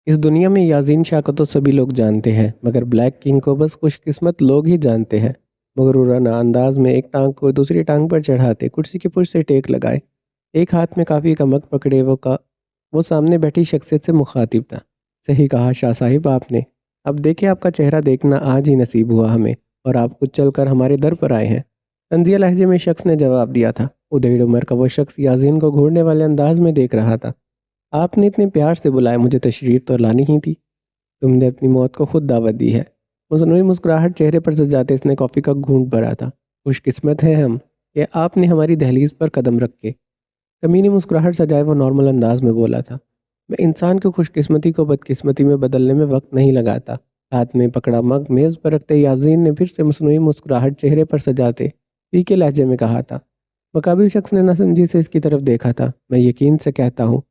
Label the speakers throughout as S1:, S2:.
S1: اس دنیا میں یاسین شاہ کو تو سبھی لوگ جانتے ہیں، مگر بلیک کنگ کو بس خوش قسمت لوگ ہی جانتے ہیں۔ مغرورانہ انداز میں ایک ٹانگ کو دوسری ٹانگ پر چڑھاتے کرسی کی پشت سے ٹیک لگائے، ایک ہاتھ میں کافی کا مگ پکڑے وہ سامنے بیٹھی شخصیت سے مخاطب تھا۔ صحیح کہا شاہ صاحب آپ نے، اب دیکھیں آپ کا چہرہ دیکھنا آج ہی نصیب ہوا ہمیں، اور آپ خود چل کر ہمارے در پر آئے ہیں۔ طنزیہ لہجے میں شخص نے جواب دیا تھا۔ ادھیڑ عمر کا وہ شخص یاسین کو گھورنے والے انداز میں دیکھ رہا تھا۔ آپ نے اتنے پیار سے بلایا، مجھے تشریف تو لانی ہی تھی۔ تم نے اپنی موت کو خود دعوت دی ہے۔ مصنوعی مسکراہٹ چہرے پر سجاتے اس نے کافی کا گھونٹ بھرا تھا۔ خوش قسمت ہیں ہم کہ آپ نے ہماری دہلیز پر قدم رکھے۔ کمینی مسکراہٹ سجائے وہ نارمل انداز میں بولا تھا۔ میں انسان کی خوش قسمتی کو بدقسمتی میں بدلنے میں وقت نہیں لگاتا۔ ہاتھ میں پکڑا مگ میز پر رکھتے یاسین نے پھر سے مصنوعی مسکراہٹ چہرے پر سجاتے پھیکے لہجے میں کہا تھا۔ مقابل شخص نے ناسمجھی سے اس کی طرف دیکھا تھا۔ میں یقین سے کہتا ہوں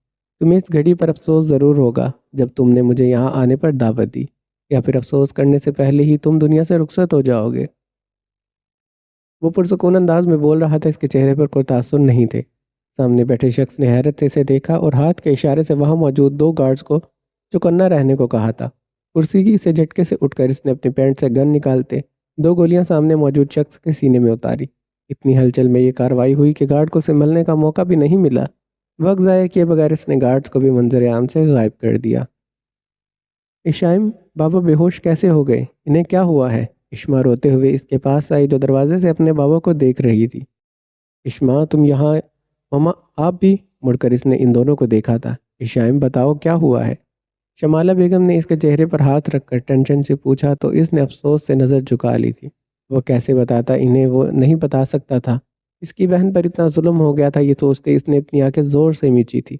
S1: تمہیں اس گھڑی پر افسوس ضرور ہوگا جب تم نے مجھے یہاں آنے پر دعوت دی، یا پھر افسوس کرنے سے پہلے ہی تم دنیا سے رخصت ہو جاؤ گے۔ وہ پرسکون انداز میں بول رہا تھا، اس کے چہرے پر کوئی تاثر نہیں تھے۔ سامنے بیٹھے شخص نے حیرت سے اسے دیکھا اور ہاتھ کے اشارے سے وہاں موجود 2 گارڈز کو چوکنا رہنے کو کہا تھا۔ کرسی کی سے جھٹکے سے اٹھ کر اس نے اپنے پینٹ سے گن نکالتے 2 گولیاں سامنے موجود شخص کے سینے میں اتاری۔ اتنی ہلچل میں یہ کارروائی ہوئی کہ گارڈ کو سنبھلنے کا موقع بھی نہیں ملا۔ وقت ضائع کیے بغیر اس نے گارڈز کو بھی منظر عام سے غائب کر دیا۔ اشائم بابا بے ہوش کیسے ہو گئے؟ انہیں کیا ہوا ہے؟ اشما روتے ہوئے اس کے پاس آئی جو دروازے سے اپنے بابا کو دیکھ رہی تھی۔ اشما تم یہاں؟ ماما آپ بھی؟ مڑ کر اس نے ان دونوں کو دیکھا تھا۔ اشائم بتاؤ کیا ہوا ہے؟ شمالہ بیگم نے اس کے چہرے پر ہاتھ رکھ کر ٹینشن سے پوچھا تو اس نے افسوس سے نظر جھکا لی تھی۔ وہ کیسے بتاتا انہیں، وہ نہیں بتا سکتا تھا۔ اس کی بہن پر اتنا ظلم ہو گیا تھا، یہ سوچتے اس نے اپنی آنکھیں زور سے میچی تھی۔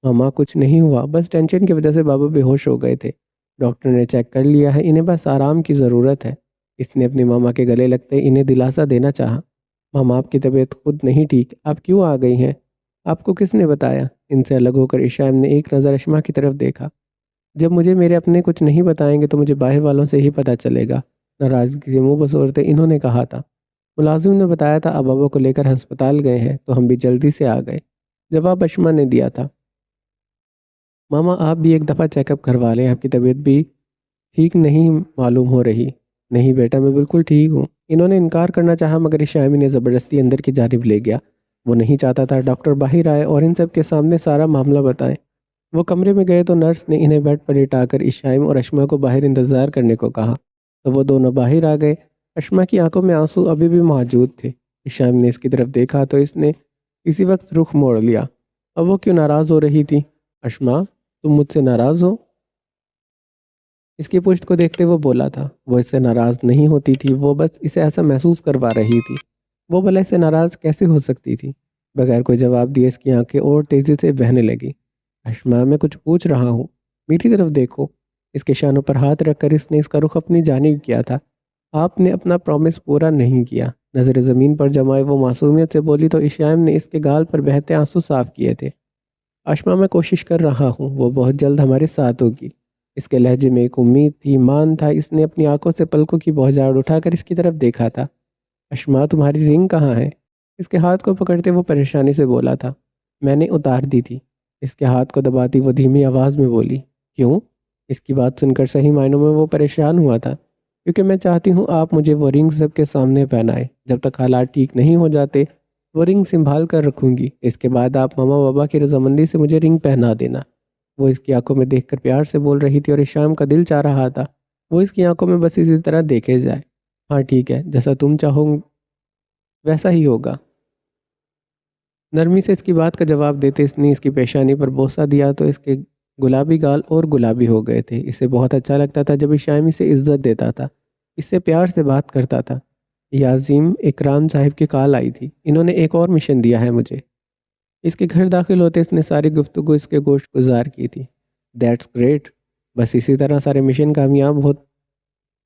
S1: ماما کچھ نہیں ہوا، بس ٹینشن کی وجہ سے بابا بے ہوش ہو گئے تھے۔ ڈاکٹر نے چیک کر لیا ہے، انہیں بس آرام کی ضرورت ہے۔ اس نے اپنی ماما کے گلے لگتے انہیں دلاسا دینا چاہا۔ ماما آپ کی طبیعت خود نہیں ٹھیک، آپ کیوں آ گئی ہیں؟ آپ کو کس نے بتایا؟ ان سے الگ ہو کر اشائم نے ایک نظر اشما کی طرف دیکھا۔ جب مجھے میرے اپنے کچھ نہیں بتائیں گے تو مجھے باہر والوں سے ہی پتہ چلے گا، ناراضگی سے منہ بسورتے انہوں نے کہا تھا۔ ملازم نے بتایا تھا آپ بابا کو لے کر ہسپتال گئے ہیں تو ہم بھی جلدی سے آ گئے، جواب اشما نے دیا تھا۔ ماما آپ بھی ایک دفعہ چیک اپ کروا لیں، آپ کی طبیعت بھی ٹھیک نہیں معلوم ہو رہی۔ نہیں بیٹا میں بالکل ٹھیک ہوں۔ انہوں نے انکار کرنا چاہا مگر اشائمی نے زبردستی اندر کی جانب لے گیا۔ وہ نہیں چاہتا تھا ڈاکٹر باہر آئے اور ان سب کے سامنے سارا معاملہ بتائیں۔ وہ کمرے میں گئے تو نرس نے انہیں بیڈ پر لٹا کر اشائم اور اشما کو باہر انتظار کرنے کو کہا، تو وہ دونوں باہر آ گئے۔ اشما کی آنکھوں میں آنسو ابھی بھی موجود تھے۔ اشائم نے اس کی طرف دیکھا تو اس نے اسی وقت رخ موڑ لیا۔ اب وہ کیوں ناراض ہو رہی تھی؟ اشما تم مجھ سے ناراض ہو؟ اس کی پشت کو دیکھتے وہ بولا تھا۔ وہ اس سے ناراض نہیں ہوتی تھی، وہ بس اسے ایسا محسوس کروا رہی تھی۔ وہ بھلا اس سے ناراض کیسے ہو سکتی تھی؟ بغیر کوئی جواب دیے اس کی آنکھیں اور تیزی سے بہنے لگی۔ اشما میں کچھ پوچھ رہا ہوں، میری طرف دیکھو۔ اس کے شانوں پر ہاتھ رکھ کر اس نے اس کا رخ اپنی جانب کیا تھا۔ آپ نے اپنا پرومس پورا نہیں کیا۔ نظر زمین پر جمائے وہ معصومیت سے بولی تو اشائم نے اس کے گال پر بہتے آنسو صاف کیے تھے۔ اشما میں کوشش کر رہا ہوں، وہ بہت جلد ہمارے ساتھ ہوگی۔ اس کے لہجے میں ایک امید تھی، مان تھا۔ اس نے اپنی آنکھوں سے پلکوں کی بہجاڑ اٹھا کر اس کی طرف دیکھا تھا۔ اشما تمہاری رنگ کہاں ہے؟ اس کے ہاتھ کو پکڑتے وہ پریشانی سے بولا تھا۔ میں نے اتار دی تھی۔ اس کے ہاتھ کو دباتی وہ دھیمی آواز میں بولی۔ کیوں؟ اس کی بات سن کر صحیح معنوں میں وہ پریشان ہوا تھا۔ کیونکہ میں چاہتی ہوں آپ مجھے وہ رنگ سب کے سامنے پہنائے۔ جب تک حالات ٹھیک نہیں ہو جاتے وہ رنگ سنبھال کر رکھوں گی۔ اس کے بعد آپ ماما بابا کی رضامندی سے مجھے رنگ پہنا دینا۔ وہ اس کی آنکھوں میں دیکھ کر پیار سے بول رہی تھی اور اشام کا دل چاہ رہا تھا وہ اس کی آنکھوں میں بس اسی طرح دیکھے جائے۔ ہاں ٹھیک ہے، جیسا تم چاہو ویسا ہی ہوگا۔ نرمی سے اس کی بات کا جواب دیتے اس نے اس کی پیشانی پر بوسہ دیا تو اس کے گلابی گال اور گلابی ہو گئے تھے۔ اسے بہت اچھا لگتا تھا جب اشائمی سے عزت دیتا تھا، اس سے پیار سے بات کرتا تھا۔ یاسین اکرام صاحب کی کال آئی تھی، انہوں نے ایک اور مشن دیا ہے مجھے۔ اس کے گھر داخل ہوتے اس نے ساری گفتگو اس کے گوشت گزار کی تھی۔ دیٹس گریٹ، بس اسی طرح سارے مشن کامیاب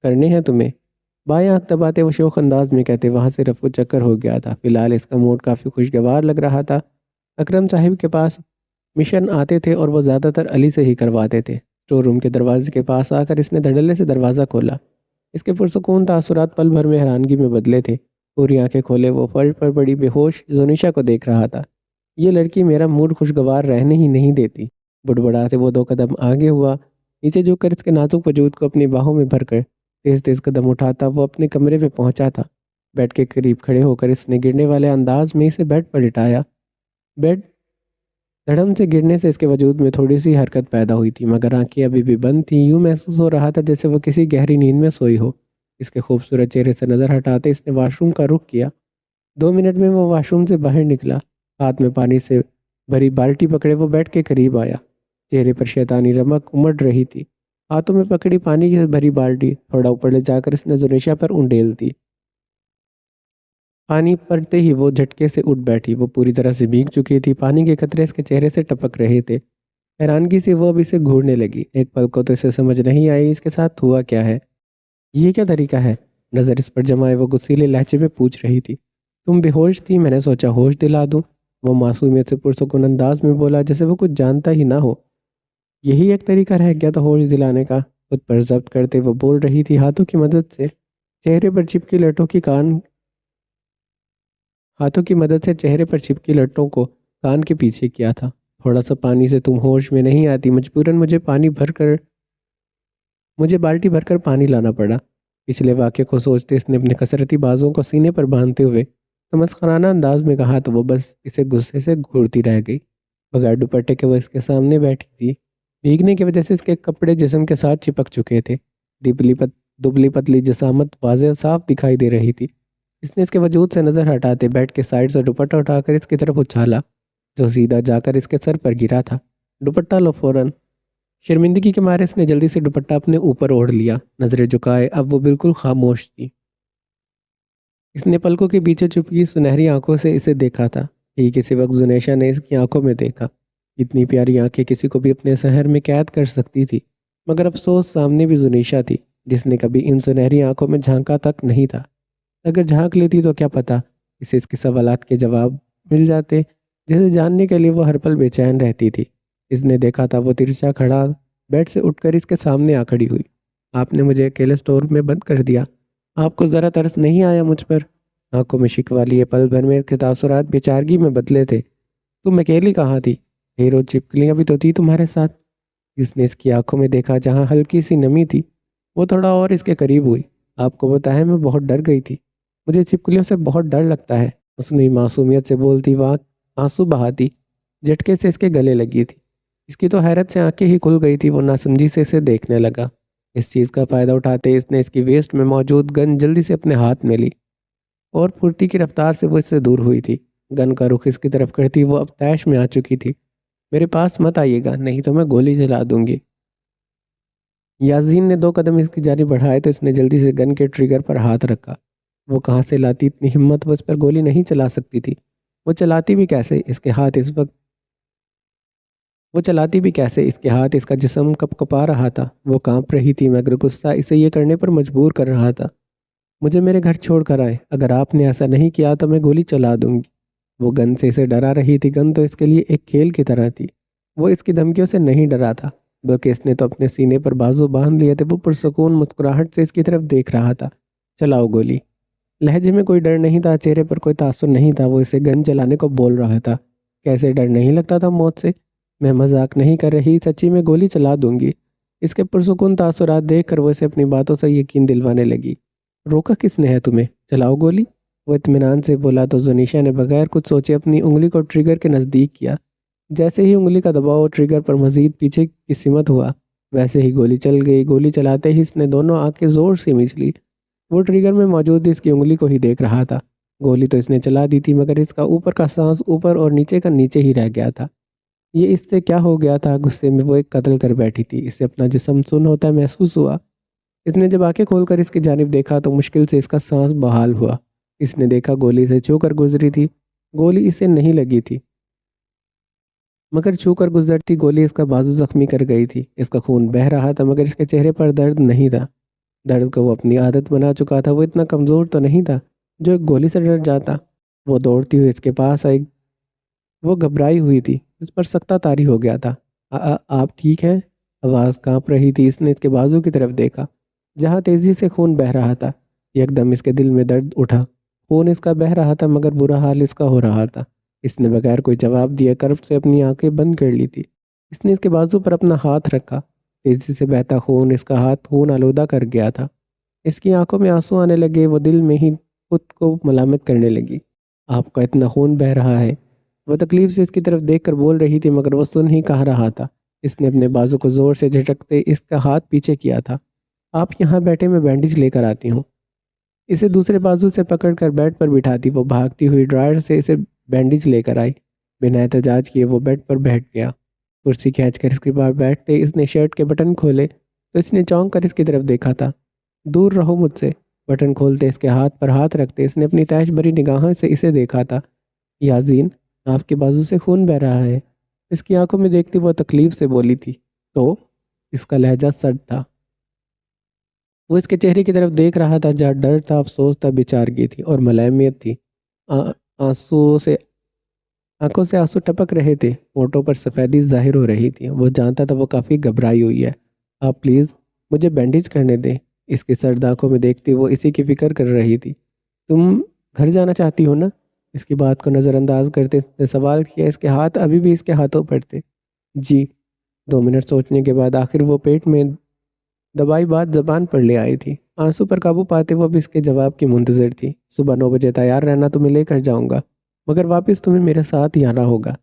S1: کرنے ہیں تمہیں۔ بائیں آنکھ دباتے وہ شوخ انداز میں کہتے وہاں سے رفو چکر ہو گیا تھا۔ فی الحال اس کا موڈ کافی خوشگوار لگ رہا تھا۔ اکرم صاحب کے پاس مشن آتے تھے اور وہ زیادہ تر علی سے ہی کرواتے تھے۔ اسٹور روم کے دروازے کے پاس آ کر اس نے دھڑلے سے دروازہ کھولا۔ اس کے پرسکون تاثرات پل بھر میں حیرانگی میں بدلے تھے۔ پوری آنکھیں کھولے وہ فرش پر پڑی بے ہوش زونیشا کو دیکھ رہا تھا۔ یہ لڑکی میرا موڈ خوشگوار رہنے ہی نہیں دیتی۔ بڑبڑاتے وہ 2 قدم آگے ہوا نیچے جھک کر اس کے نازک وجود کو اپنی باہوں میں بھر کر تیز تیز قدم اٹھاتا وہ اپنے کمرے میں پہنچا تھا۔ بیڈ کے قریب کھڑے ہو کر اس نے گرنے والے انداز میں اسے بیڈ پر لٹایا۔ بیڈ دھڑم سے گرنے سے اس کے وجود میں تھوڑی سی حرکت پیدا ہوئی تھی، مگر آنکھیں ابھی بھی بند تھیں۔ یوں محسوس ہو رہا تھا جیسے وہ کسی گہری نیند میں سوئی ہو۔ اس کے خوبصورت چہرے سے نظر ہٹاتے اس نے واش روم کا رخ کیا۔ 2 منٹ میں وہ واش روم سے باہر نکلا، ہاتھ میں پانی سے بھری بالٹی پکڑے وہ بیڈ کے قریب آیا۔ چہرے پر شیطانی رمق امڑ رہی تھی۔ ہاتھوں میں پکڑی پانی کی بھری بالٹی تھوڑا اوپر لے جا کر اس نے زنیشا پر انڈیل دی۔ پانی پڑتے ہی وہ جھٹکے سے اٹھ بیٹھی۔ وہ پوری طرح سے بھیگ چکی تھی، پانی کے قطرے اس کے چہرے سے ٹپک رہے تھے۔ حیرانگی سے وہ اب اسے گھورنے لگی۔ ایک پل کو تو اسے سمجھ نہیں آئی اس کے ساتھ ہوا کیا ہے، یہ کیا طریقہ ہے۔ نظر اس پر جمائے وہ غصیلے لہجے میں پوچھ رہی تھی، تم بے ہوش تھی، میں نے سوچا ہوش دلا دوں۔ وہ معصومیت سے پرسکون انداز میں بولا جیسے وہ کچھ جانتا ہی نہ ہو۔ یہی ایک طریقہ رہ گیا تھا ہوش دلانے کا، خود پر ضبط کرتے وہ بول رہی تھی۔ ہاتھوں کی مدد سے چہرے پر چپکی لٹوں کو کان کے پیچھے کیا تھا۔ تھوڑا سا پانی سے تم ہوش میں نہیں آتی، مجبوراً مجھے بالٹی بھر کر پانی لانا پڑا۔ پچھلے واقعے کو سوچتے اس نے اپنے کسرتی بازوں کو سینے پر باندھتے ہوئے تمسخرانہ انداز میں کہا تو وہ بس اسے غصے سے گھورتی رہ گئی۔ بغیر دوپٹے کے وہ اس کے سامنے بیٹھی تھی۔ بھیگنے کی وجہ سے اس کے کپڑے جسم کے ساتھ چپک چکے تھے۔ دبلی پتلی جسامت واضح صاف دکھائی دے رہی تھی۔ اس نے اس کے وجود سے نظر ہٹاتے بیڈ کے سائڈ سے دوپٹہ اٹھا کر اس کی طرف اچھالا، جو سیدھا جا کر اس کے سر پر گرا تھا۔ دوپٹہ لو فوراً۔ شرمندگی کے مارے اس نے جلدی سے دوپٹہ اپنے اوپر اوڑھ لیا۔ نظریں جھکائے اب وہ بالکل خاموش تھی۔ اس نے پلکوں کے پیچھے چھپی سنہری آنکھوں سے اسے دیکھا تھا۔ یہی کسی وقت زنیشا نے اس کی آنکھوں میں دیکھا۔ اتنی پیاری آنکھیں کسی کو بھی اپنے سحر میں قید کر سکتی تھی، مگر افسوس سامنے بھی زنیشا تھی جس نے کبھی ان سنہری آنکھوں میں جھانکا تک نہیں تھا۔ اگر جھانک لیتی تو کیا پتہ اسے اس کے سوالات کے جواب مل جاتے جسے جاننے کے لیے وہ ہر پل بے چین رہتی تھی۔ اس نے دیکھا تھا وہ ترچھا کھڑا بیڈ سے اٹھ کر اس کے سامنے آ کھڑی ہوئی۔ آپ نے مجھے اکیلے اسٹور میں بند کر دیا، آپ کو ذرا ترس نہیں آیا مجھ پر؟ آنکھوں میں شکوہ لیے پل بھر میں کے تاثرات بیچارگی میں بدلے تھے۔ تم اکیلی کہاں تھی؟ ہیرو چپکلیاں بھی تو تھی تمہارے ساتھ۔ اس نے اس کی آنکھوں میں دیکھا جہاں ہلکی سی نمی تھی۔ وہ تھوڑا اور اس کے قریب ہوئی۔ آپ کو بتا ہے میں بہت ڈر گئی تھی، مجھے چپکلیوں سے بہت ڈر لگتا ہے۔ اس نے معصومیت سے بولتی وہ آنسو بہاتی جھٹکے سے اس کے گلے لگی تھی۔ اس کی تو حیرت سے آنکھیں ہی کھل گئی تھی۔ وہ ناسمجھی سے اسے دیکھنے لگا۔ اس چیز کا فائدہ اٹھاتے اس نے اس کی ویسٹ میں موجود گن جلدی سے اپنے ہاتھ میں لی اور پھرتی کی رفتار سے وہ اس سے دور ہوئی تھی۔ گن کا رخ اس کی طرف کرتی وہ اب طیش میں آ چکی تھی۔ میرے پاس مت آئیے گا نہیں تو میں گولی چلا دوں گی۔ یاسین نے 2 قدم اس کی جانب بڑھائے تو اس نے جلدی سے گن کے ٹریگر پر ہاتھ رکھا۔ وہ کہاں سے لاتی اتنی ہمت، وہ اس پر گولی نہیں چلا سکتی تھی۔ وہ چلاتی بھی کیسے؟ اس کے ہاتھ اس کا جسم کپ کپا رہا تھا۔ وہ کانپ رہی تھی مگر غصہ اسے یہ کرنے پر مجبور کر رہا تھا۔ مجھے میرے گھر چھوڑ کر آئے، اگر آپ نے ایسا نہیں کیا تو میں گولی چلا دوں گی۔ وہ گن سے اسے ڈرا رہی تھی۔ گن تو اس کے لیے ایک کھیل کی طرح تھی۔ وہ اس کی دھمکیوں سے نہیں ڈرا تھا بلکہ اس نے تو اپنے سینے پر بازو باندھ لیے تھے۔ وہ پرسکون مسکراہٹ سے اس کی طرف دیکھ رہا تھا۔ چلاؤ گولی۔ لہجے میں کوئی ڈر نہیں تھا، چہرے پر کوئی تاثر نہیں تھا۔ وہ اسے گن چلانے کو بول رہا تھا۔ کیسے ڈر نہیں لگتا تھا موت سے؟ میں مذاق نہیں کر رہی، سچی میں گولی چلا دوں گی۔ اس کے پرسکون تاثرات دیکھ کر وہ اسے اپنی باتوں سے یقین دلوانے لگی۔ روکا کس نے ہے تمہیں؟ چلاؤ گولی۔ وہ اطمینان سے بولا تو زنیشا نے بغیر کچھ سوچے اپنی انگلی کو ٹریگر کے نزدیک کیا۔ جیسے ہی انگلی کا دباؤ ٹریگر پر مزید پیچھے کی سمت ہوا ویسے ہی گولی چل گئی۔ گولی چلاتے ہی اس نے دونوں آنکھیں زور سے مچ لی۔ وہ ٹریگر میں موجود اس کی انگلی کو ہی دیکھ رہا تھا۔ گولی تو اس نے چلا دی تھی مگر اس کا اوپر کا سانس اوپر اور نیچے کا نیچے ہی رہ گیا تھا۔ یہ اس سے کیا ہو گیا تھا؟ غصے میں وہ ایک قتل کر بیٹھی تھی۔ اسے اپنا جسم سن ہوتا محسوس ہوا۔ اس نے جب آنکھیں کھول کر اس کی جانب دیکھا تو مشکل سے اس کا سانس بحال ہوا۔ اس نے دیکھا گولی سے چھو کر گزری تھی۔ گولی اسے نہیں لگی تھی مگر چھو کر گزرتی گولی اس کا بازو زخمی کر گئی تھی۔ اس کا خون بہہ رہا تھا مگر اس کے چہرے پر درد نہیں تھا۔ درد کو وہ اپنی عادت بنا چکا تھا۔ وہ اتنا کمزور تو نہیں تھا جو ایک گولی سے ڈر جاتا۔ وہ دوڑتی ہوئی اس کے پاس آئی۔ وہ گھبرائی ہوئی تھی، اس پر سختہ طاری ہو گیا تھا۔ آپ ٹھیک ہیں؟ آواز کانپ رہی تھی۔ اس نے اس کے بازو کی طرف دیکھا جہاں تیزی سے خون بہہ رہا تھا۔ یک دم اس کے دل میں درد اٹھا۔ خون اس کا بہہ رہا تھا مگر برا حال اس کا ہو رہا تھا۔ اس نے بغیر کوئی جواب دیے کرب سے اپنی آنکھیں بند کر لی تھی۔ اس نے اس کے بازو پر اپنا ہاتھ رکھا۔ تیزی سے بہتا خون اس کا ہاتھ خون آلودہ کر گیا تھا۔ اس کی آنکھوں میں آنسو آنے لگے، وہ دل میں ہی خود کو ملامت کرنے لگی۔ آپ کا اتنا خون بہہ رہا ہے۔ وہ تکلیف سے اس کی طرف دیکھ کر بول رہی تھی، مگر وہ سن ہی کہہ رہا تھا۔ اس نے اپنے بازو کو زور سے جھٹکتے اس کا ہاتھ پیچھے کیا تھا۔ آپ یہاں بیٹھے، میں بینڈیج لے کر آتی ہوں۔ اسے دوسرے بازو سے پکڑ کر بیڈ پر بٹھاتی وہ بھاگتی ہوئی ڈرائر سے اسے بینڈیج لے کر آئی۔ بنا احتجاج کیے وہ بیڈ پر بیٹھ گیا۔ کرسی کھینچ کر اس کے پاس بیٹھتے اس نے شرٹ کے بٹن کھولے تو اس نے چونک کر اس کی طرف دیکھا تھا۔ دور رہو مجھ سے۔ بٹن کھولتے اس کے ہاتھ پر ہاتھ رکھتے اس نے اپنی تیش بھری نگاہوں سے اسے دیکھا تھا۔ یاسین، آپ کے بازو سے خون بہہ رہا ہے۔ اس کی آنکھوں میں دیکھتی وہ تکلیف سے بولی تھی۔ تو اس کا لہجہ سرد تھا۔ وہ اس کے چہرے کی طرف دیکھ رہا تھا جہاں ڈر تھا، افسوس تھا، بیچارگی تھی اور ملامت تھی۔ آنسو سے آنکھوں سے آنسو ٹپک رہے تھے، ہونٹوں پر سفیدی ظاہر ہو رہی تھی۔ وہ جانتا تھا وہ کافی گھبرائی ہوئی ہے۔ آپ پلیز مجھے بینڈیج کرنے دیں۔ اس کی سرد آنکھوں میں دیکھتی وہ اسی کی فکر کر رہی تھی۔ تم گھر جانا چاہتی ہو نا؟ اس کی بات کو نظر انداز کرتے اس نے سوال کیا۔ اس کے ہاتھ ابھی بھی اس کے ہاتھوں پر تھے۔ جی۔ 2 منٹ سوچنے کے بعد آخر وہ پیٹ میں دبائی بات زبان پر لے آئی تھی۔ آنسو پر قابو پاتے وہ بھی اس کے جواب کی منتظر تھی۔ صبح 9 بجے تیار رہنا، تمہیں لے کر جاؤں گا، مگر واپس تمہیں میرے ساتھ ہی آنا ہوگا۔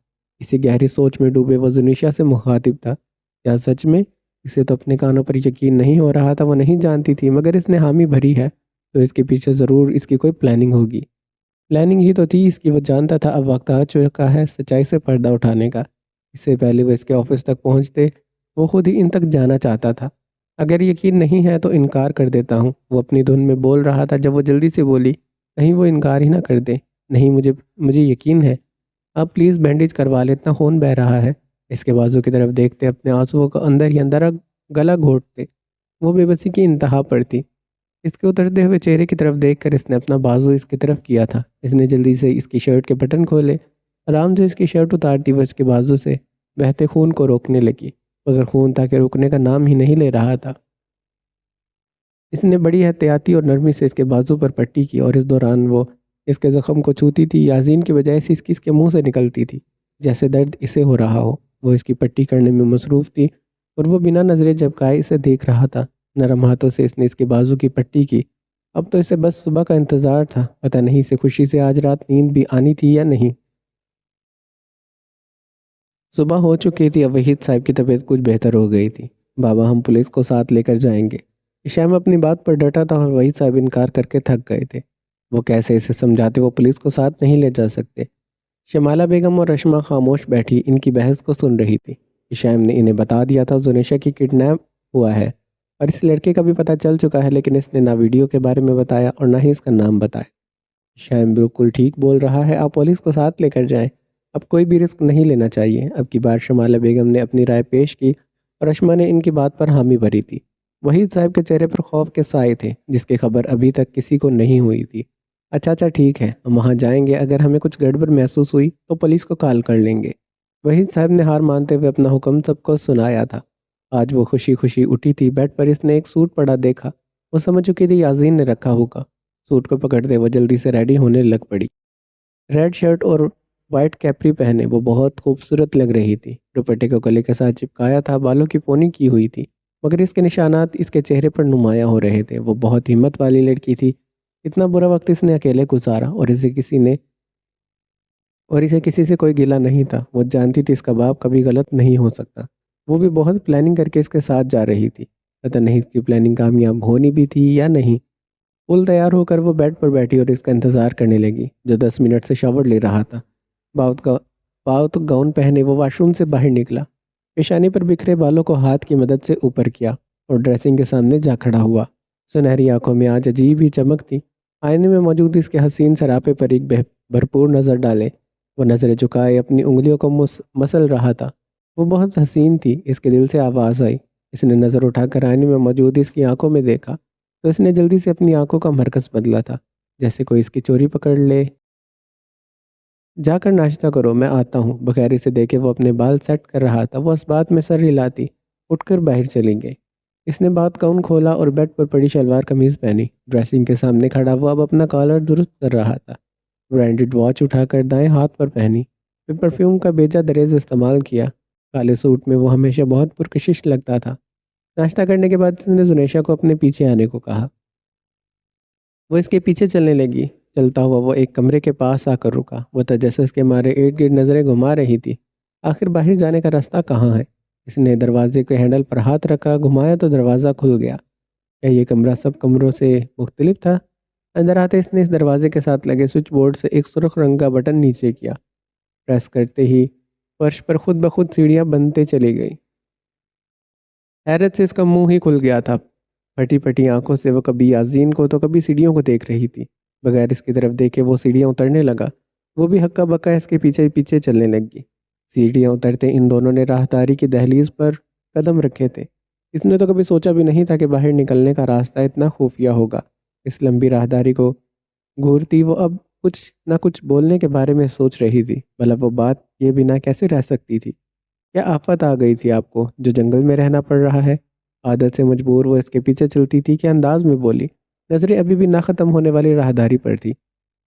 S1: اسی گہری سوچ میں ڈوبے وہ زنیشا سے مخاطب تھا۔ کیا سچ میں؟ اسے تو اپنے کانوں پر یقین نہیں ہو رہا تھا۔ وہ نہیں جانتی تھی، مگر اس نے حامی بھری ہے تو اس کے پیچھے ضرور اس کی کوئی پلاننگ ہوگی۔ پلاننگ ہی تو تھی اس کی۔ وہ جانتا تھا اب وقت آ چکا ہے سچائی سے پردہ اٹھانے کا۔ اس سے پہلے وہ اس کے آفس تک پہنچتے وہ خود ہی ان تک جانا چاہتا تھا۔ اگر یقین نہیں ہے تو انکار کر دیتا ہوں، وہ اپنی دھن میں بول رہا تھا۔ جب وہ جلدی سے بولی، کہیں وہ انکار ہی نہ کر دے۔ نہیں، مجھے یقین ہے۔ آپ پلیز بینڈیج کروا لیں، اتنا خون بہہ رہا ہے۔ اس کے بازو کی طرف دیکھتے اپنے آنسوؤں کو اندر ہی اندر گلا گھونٹتے وہ بے بسی کی انتہا پر تھی۔ اس کے اترتے ہوئے چہرے کی طرف دیکھ کر اس نے اپنا بازو اس کی طرف کیا تھا۔ اس نے جلدی سے اس کی شرٹ کے بٹن کھولے، آرام سے اس کی شرٹ اتارتی وہ اس کے بازو سے بہتے خون کو روکنے لگی، مگر خون تھا کہ رکنے کا نام ہی نہیں لے رہا تھا۔ اس نے بڑی احتیاطی اور نرمی سے اس کے بازو پر پٹی کی اور اس دوران وہ اس کے زخم کو چھوتی تھی۔ یاسین کی بجائے سسکی اس کے منہ سے نکلتی تھی، جیسے درد اسے ہو رہا ہو۔ وہ اس کی پٹی کرنے میں مصروف تھی اور وہ بنا نظریں جھپکائے اسے دیکھ رہا تھا۔ نرم ہاتھوں سے اس نے اس کے بازو کی پٹی کی۔ اب تو اسے بس صبح کا انتظار تھا۔ پتہ نہیں اسے خوشی سے آج رات نیند بھی آنی تھی یا نہیں۔ صبح ہو چکی تھی، اب وحید صاحب کی طبیعت کچھ بہتر ہو گئی تھی۔ بابا، ہم پولیس کو ساتھ لے کر جائیں گے۔ شام اپنی بات پر ڈٹا تھا اور وحید صاحب انکار کر کے تھک گئے تھے۔ وہ کیسے اسے سمجھاتے وہ پولیس کو ساتھ نہیں لے جا سکتے۔ شمالہ بیگم اور رشمہ خاموش بیٹھی ان کی بحث کو سن رہی تھی۔ شام نے انہیں بتا دیا تھا زنیشا کی کڈنیپ ہوا ہے اور اس لڑکے کا بھی پتہ چل چکا ہے، لیکن اس نے نہ ویڈیو کے بارے میں بتایا اور نہ ہی اس کا نام بتایا۔ شام بالکل ٹھیک بول رہا ہے، آپ پولیس کو ساتھ لے کر جائیں۔ اب کوئی بھی رسک نہیں لینا چاہیے۔ اب کی بار شمالہ بیگم نے اپنی رائے پیش کی اور رشمہ نے ان کی بات پر حامی بھری تھی۔ وحید صاحب کے چہرے پر خوف کے سائے تھے، جس کی خبر ابھی تک کسی کو نہیں ہوئی تھی۔ اچھا ٹھیک ہے، ہم وہاں جائیں گے۔ اگر ہمیں کچھ گڑبڑ محسوس ہوئی تو پولیس کو کال کر لیں گے۔ وحید صاحب نے ہار مانتے ہوئے اپنا حکم سب کو سنایا تھا۔ آج وہ خوشی خوشی اٹھی تھی۔ بیڈ پر اس نے ایک سوٹ پڑا دیکھا۔ وہ سمجھ چکی تھی یاسین نے رکھا ہوگا۔ سوٹ کو پکڑتے وہ جلدی سے ریڈی ہونے لگ پڑی۔ ریڈ شرٹ اور وائٹ کیپری پہنے وہ بہت خوبصورت لگ رہی تھی۔ دوپٹے کو گلے کے ساتھ چپکایا تھا، بالوں کی پونی کی ہوئی تھی، مگر اس کے نشانات اس کے چہرے پر نمایاں ہو رہے تھے۔ وہ بہت ہمت والی لڑکی تھی۔ اتنا برا وقت اس نے اکیلے گزارا اور اسے کسی سے کوئی گلہ نہیں تھا۔ وہ جانتی تھی اس کا باپ کبھی غلط نہیں ہو سکتا۔ وہ بھی بہت پلاننگ کر کے اس کے ساتھ جا رہی تھی۔ پتہ نہیں اس کی پلاننگ کامیاب ہونی بھی تھی یا نہیں۔ فل تیار ہو کر وہ بیڈ پر بیٹھی اور اس کا انتظار کرنے لگی، جو 10 منٹ سے شاور لے رہا تھا۔ باؤت گاؤن پہنے وہ واش روم سے باہر نکلا، پیشانی پر بکھرے بالوں کو ہاتھ کی مدد سے اوپر کیا اور ڈریسنگ کے سامنے جا کھڑا ہوا۔ سنہری آنکھوں میں آج عجیب ہی چمک تھی۔ آئینے میں موجود اس کے حسین سراپے پر ایک بھرپور نظر ڈالے۔ وہ نظریں جھکائے اپنی انگلیوں کو مسل رہا تھا۔ وہ بہت حسین تھی۔ اس کے دل سے آواز آئی۔ اس نے نظر اٹھا کر آئینے میں موجود اس کی آنکھوں میں دیکھا تو اس نے جلدی سے اپنی آنکھوں کا مرکز بدلا تھا، جیسے کوئی اس کی چوری پکڑ لے۔ جا کر ناشتہ کرو، میں آتا ہوں۔ بغیر اسے دیکھے وہ اپنے بال سیٹ کر رہا تھا۔ وہ اس بات میں سر ہلاتی اٹھ کر باہر چلی گئی۔ اس نے بات گاؤن کھولا اور بیڈ پر پڑی شلوار قمیض پہنی۔ ڈریسنگ کے سامنے کھڑا وہ اب اپنا کالر درست کر رہا تھا۔ برانڈڈ واچ اٹھا کر دائیں ہاتھ پر پہنی، پھر پرفیوم کا بیجا دریز استعمال کیا۔ کالے سوٹ میں وہ ہمیشہ بہت پرکشش لگتا تھا۔ ناشتہ کرنے کے بعد اس نے زنیشا کو اپنے پیچھے آنے کو کہا۔ وہ اس کے پیچھے چلنے لگی۔ چلتا ہوا وہ ایک کمرے کے پاس آ کر رکا۔ وہ تجسس کے مارے ارد گرد نظریں گھما رہی تھی۔ آخر باہر جانے کا راستہ کہاں ہے؟ اس نے دروازے کے ہینڈل پر ہاتھ رکھا، گھمایا تو دروازہ کھل گیا۔ کیا یہ کمرہ سب کمروں سے مختلف تھا؟ اندر آتے اس نے اس دروازے کے ساتھ لگے سوئچ بورڈ سے ایک سرخ رنگ کا بٹن نیچے کیا۔ پریس کرتے ہی فرش پر خود بخود سیڑھیاں بنتے چلی گئی۔ حیرت سے اس کا منہ ہی کھل گیا تھا۔ پھٹی پھٹی آنکھوں سے وہ کبھی یاسین کو تو کبھی سیڑھیوں کو دیکھ رہی تھی۔ بغیر اس کی طرف دیکھے وہ سیڑھیاں اترنے لگا۔ وہ بھی ہکا بکا اس کے پیچھے پیچھے چلنے لگی۔ سیڑھیاں اترتے ان دونوں نے راہداری کی دہلیز پر قدم رکھے تھے۔ اس نے تو کبھی سوچا بھی نہیں تھا کہ باہر نکلنے کا راستہ اتنا خفیہ ہوگا۔ اس لمبی راہداری کو گھورتی وہ اب کچھ نہ کچھ بولنے کے بارے میں سوچ رہی تھی۔ بھلا وہ بات یہ بنا کیسے رہ سکتی تھی؟ کیا آفت آ گئی تھی آپ کو جو جنگل میں رہنا پڑ رہا ہے؟ عادت سے مجبور وہ اس کے پیچھے چلتی تھی کہ انداز میں بولی۔ نظریں ابھی بھی نہ ختم ہونے والی راہداری پر تھی۔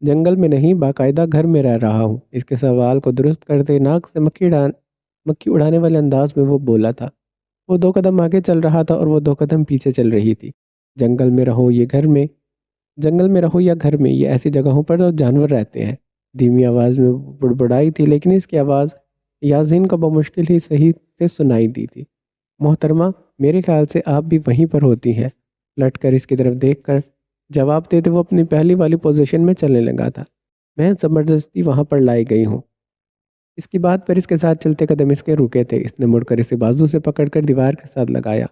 S1: جنگل میں نہیں، باقاعدہ گھر میں رہ رہا ہوں۔ اس کے سوال کو درست کرتے ناک سے مکھی اڑانے والے انداز میں وہ بولا تھا۔ وہ 2 قدم آگے چل رہا تھا اور وہ 2 قدم پیچھے چل رہی تھی۔ جنگل میں رہو یا گھر میں، یہ ایسی جگہوں پر تو جانور رہتے ہیں۔ دھیمی آواز میں بڑبڑائی تھی، لیکن اس کی آواز یاسین کو بمشکل ہی صحیح سے سنائی دی تھی۔ محترمہ، میرے خیال سے آپ بھی وہیں پر ہوتی ہیں۔ لٹ کر اس کی طرف دیکھ کر جواب دیتے وہ اپنی پہلی والی پوزیشن میں چلنے لگا تھا۔ میں زبردستی وہاں پر لائی گئی ہوں۔ اس کی بات پر اس کے ساتھ چلتے قدم اس کے رکے تھے۔ اس نے مڑ کر اسے بازو سے پکڑ کر دیوار کے ساتھ لگایا۔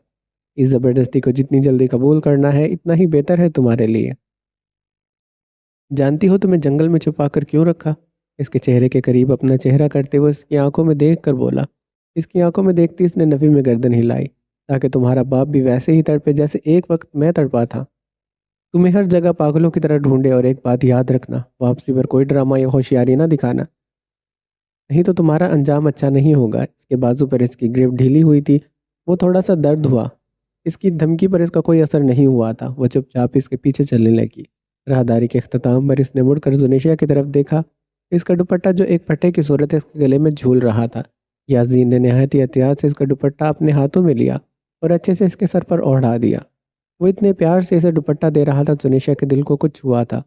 S1: اس زبردستی کو جتنی جلدی قبول کرنا ہے اتنا ہی بہتر ہے تمہارے لیے۔ جانتی ہو تمہیں جنگل میں چھپا کر کیوں رکھا؟ اس کے چہرے کے قریب اپنا چہرہ کرتے ہوئے اس کی آنکھوں میں دیکھ کر بولا۔ اس کی آنکھوں میں دیکھتی اس نے نفی میں گردن ہلائی۔ تاکہ تمہارا باپ بھی ویسے ہی تڑپے جیسے ایک وقت میں تڑپا تھا۔ تمہیں ہر جگہ پاگلوں کی طرح ڈھونڈے، اور ایک بات یاد رکھنا، واپسی پر کوئی ڈرامہ یا ہوشیاری نہ دکھانا، نہیں تو تمہارا انجام اچھا نہیں ہوگا۔ اس کے بازو پر اس کی گرپ ڈھیلی ہوئی تھی۔ وہ تھوڑا سا درد ہوا۔ اس کی دھمکی پر اس کا کوئی اثر نہیں ہوا تھا۔ وہ چپ چاپ اس کے پیچھے چلنے لگی۔ راہداری کے اختتام پر اس نے مڑ کر زنیشا کی طرف دیکھا۔ اس کا دوپٹہ جو ایک پٹے کی صورت اس کے گلے میں جھول رہا تھا۔ یاسین نے نہایت ہی احتیاط سے اس کا دوپٹہ اپنے ہاتھوں میں لیا اور اچھے سے اس کے سر پر اوڑھا دیا۔ وہ اتنے پیار سے اسے دوپٹہ دے رہا تھا، زنیشا کے دل کو کچھ ہوا تھا۔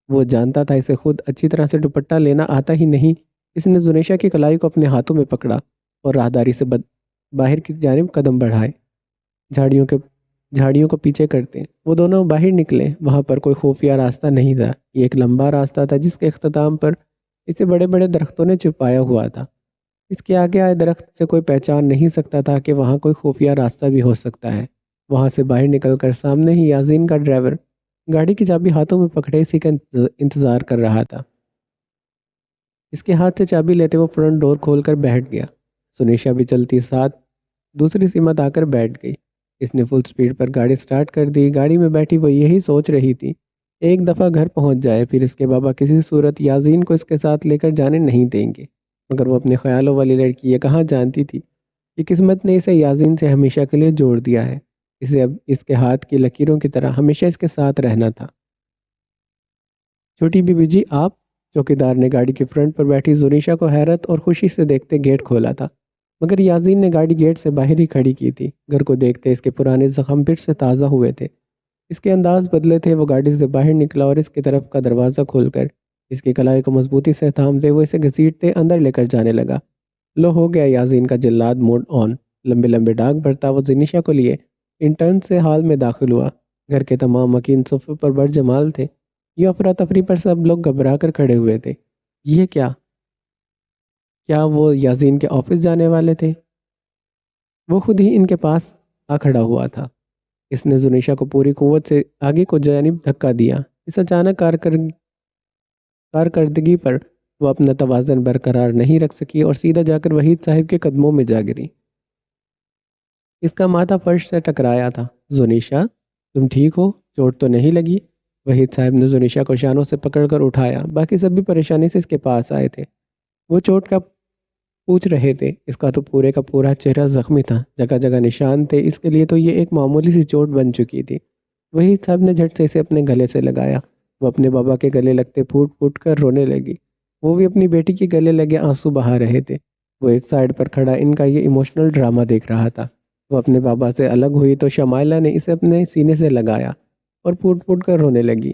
S1: وہ جانتا تھا اسے خود اچھی طرح سے دوپٹہ لینا آتا ہی نہیں۔ اس نے زنیشا کی کلائی کو اپنے ہاتھوں میں پکڑا اور راہداری سے باہر کی جانب قدم بڑھائے، جھاڑیوں کو پیچھے کرتے وہ دونوں باہر نکلے۔ وہاں پر کوئی خفیہ راستہ نہیں تھا۔ یہ ایک لمبا راستہ تھا جس کے اختتام پر اسے بڑے بڑے درختوں نے چھپایا ہوا تھا۔ اس کے آگے آئے درخت سے کوئی پہچان نہیں سکتا تھا کہ وہاں کوئی خفیہ راستہ بھی ہو سکتا ہے۔ وہاں سے باہر نکل کر سامنے ہی یاسین کا ڈرائیور گاڑی کی چابی ہاتھوں میں پکڑے اسی کا انتظار کر رہا تھا۔ اس کے ہاتھ سے چابی لیتے وہ فرنٹ ڈور کھول کر بیٹھ گیا۔ سنیشا بھی چلتی ساتھ دوسری سمت آ کر بیٹھ گئی۔ اس نے فل سپیڈ پر گاڑی سٹارٹ کر دی۔ گاڑی میں بیٹھی وہ یہی سوچ رہی تھی، ایک دفعہ گھر پہنچ جائے پھر اس کے بابا کسی صورت یاسین کو اس کے ساتھ لے کر جانے نہیں دیں گے۔ مگر وہ اپنے خیالوں والی لڑکی یہ کہاں جانتی تھی کہ قسمت نے اسے یاسین سے ہمیشہ کے لیے جوڑ دیا ہے۔ اسے اب اس کے ہاتھ کی لکیروں کی طرح ہمیشہ اس کے ساتھ رہنا تھا۔ چھوٹی بی بی جی آپ؟ چوکیدار نے گاڑی کے فرنٹ پر بیٹھی زنیشا کو حیرت اور خوشی سے دیکھتے گیٹ کھولا تھا، مگر یاسین نے گاڑی گیٹ سے باہر ہی کھڑی کی تھی۔ گھر کو دیکھتے اس کے پرانے زخم پھر سے تازہ ہوئے تھے۔ اس کے انداز بدلے تھے۔ وہ گاڑی سے باہر نکلا اور اس کی طرف کا دروازہ کھول کر اس کی کلائی کو مضبوطی سے تھامتے وہ اسے گھسیٹتے اندر لے کر جانے لگا۔ لو ہو گیا یاسین کا جلاد موڈ آن۔ لمبے لمبے ڈاک بھرتا وہ زنیشا کو لیے انٹرن سے ہال میں داخل ہوا۔ گھر کے تمام مکین صفے پر برجمال تھے۔ یہ افراتفری پر سب لوگ گھبرا کر کھڑے ہوئے تھے۔ یہ کیا وہ یاسین کے آفس جانے والے تھے؟ وہ خود ہی ان کے پاس آ کھڑا ہوا تھا۔ اس نے زنیشا کو پوری قوت سے آگے کو جانب دھکا دیا۔ اس اچانک کارکردگی پر وہ اپنا توازن برقرار نہیں رکھ سکی اور سیدھا جا کر وحید صاحب کے قدموں میں جا گری۔ اس کا ماتھا فرش سے ٹکرایا تھا۔ زنیشا تم ٹھیک ہو؟ چوٹ تو نہیں لگی؟ وحید صاحب نے زنیشا کو شانوں سے پکڑ کر اٹھایا۔ باقی سب بھی پریشانی سے اس کے پاس آئے تھے۔ وہ چوٹ کا پوچھ رہے تھے۔ اس کا تو پورے کا پورا چہرہ زخمی تھا، جگہ جگہ نشان تھے۔ اس کے لیے تو یہ ایک معمولی سی چوٹ بن چکی تھی۔ وحید صاحب نے جھٹ سے اسے اپنے گلے سے لگایا۔ وہ اپنے بابا کے گلے لگتے پھوٹ پھوٹ کر رونے لگی۔ وہ بھی اپنی بیٹی کے گلے لگے آنسو بہا رہے تھے۔ وہ ایک سائڈ پر کھڑا ان کا یہ ایموشنل ڈرامہ دیکھ رہا تھا۔ وہ اپنے بابا سے الگ ہوئی تو شمائلہ نے اسے اپنے سینے سے لگایا اور پھوٹ پھوٹ کر رونے لگی۔